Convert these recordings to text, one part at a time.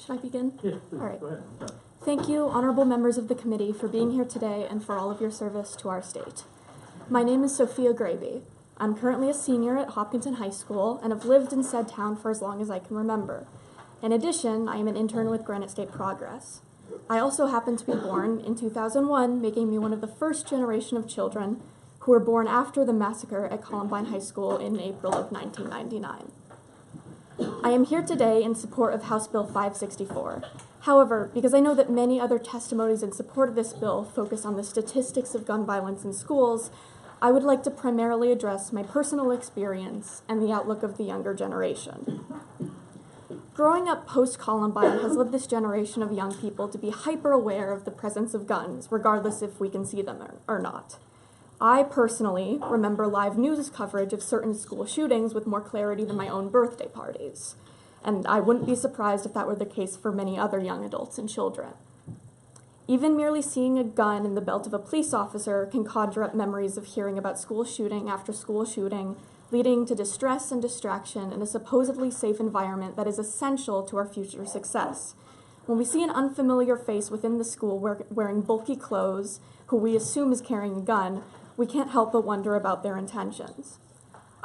Should I begin? Yeah, please, All right. go ahead. Thank you, honorable members of the committee, for being here today and for all of your service to our state. My name is Sophia Grabby. I'm currently a senior at Hopkinton High School and have lived in said town for as long as I can remember. In addition, I am an intern with Granite State Progress. I also happen to be born in 2001, making me one of the first generation of children who were born after the massacre at Columbine High School in April of 1999. I am here today in support of House Bill 564. However, because I know that many other testimonies in support of this bill focus on the statistics of gun violence in schools, I would like to primarily address my personal experience and the outlook of the younger generation. Growing up post-Columbine has led this generation of young people to be hyper-aware of the presence of guns, regardless if we can see them or not. I personally remember live news coverage of certain school shootings with more clarity than my own birthday parties. And I wouldn't be surprised if that were the case for many other young adults and children. Even merely seeing a gun in the belt of a police officer can conjure up memories of hearing about school shooting after school shooting, leading to distress and distraction in a supposedly safe environment that is essential to our future success. When we see an unfamiliar face within the school wearing bulky clothes, who we assume is carrying a gun, we can't help but wonder about their intentions.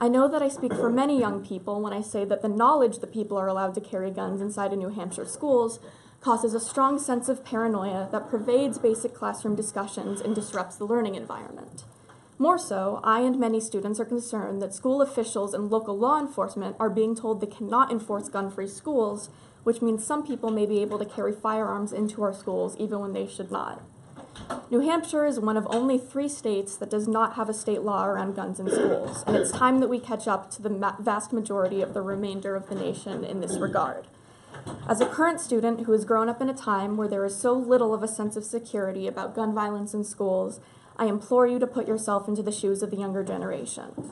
I know that I speak for many young people when I say that the knowledge that people are allowed to carry guns inside of New Hampshire schools causes a strong sense of paranoia that pervades basic classroom discussions and disrupts the learning environment. More so, I and many students are concerned that school officials and local law enforcement are being told they cannot enforce gun-free schools, which means some people may be able to carry firearms into our schools even when they should not. New Hampshire is one of only 3 states that does not have a state law around guns in schools, and it's time that we catch up to the vast majority of the remainder of the nation in this regard. As a current student who has grown up in a time where there is so little of a sense of security about gun violence in schools, I implore you to put yourself into the shoes of the younger generation.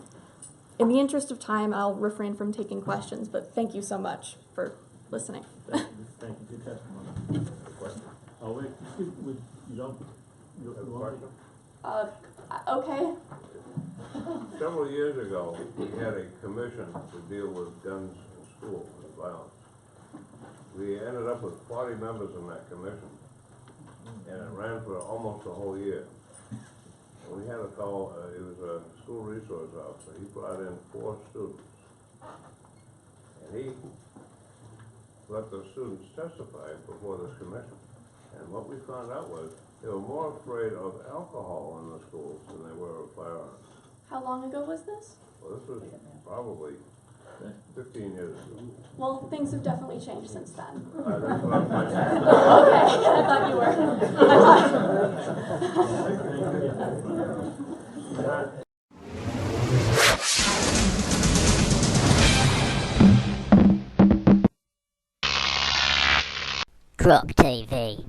In the interest of time, I'll refrain from taking questions, but thank you so much for listening. Thank you for your testimony. Question? Oh, wait, you don't have a question? Okay. Several years ago, we had a commission to deal with guns in schools and violence. We ended up with 40 members in that commission, and it ran for almost a whole year. And we had a fellow, he was a school resource officer. He brought in 4 students, and he let the students testify before this commission. And what we found out was they were more afraid of alcohol in the schools than they were of firearms. How long ago was this? Well, this was probably 15 years ago. Well, things have definitely changed since then. That's what I'm finding. Okay, I thought you were. Crop TV.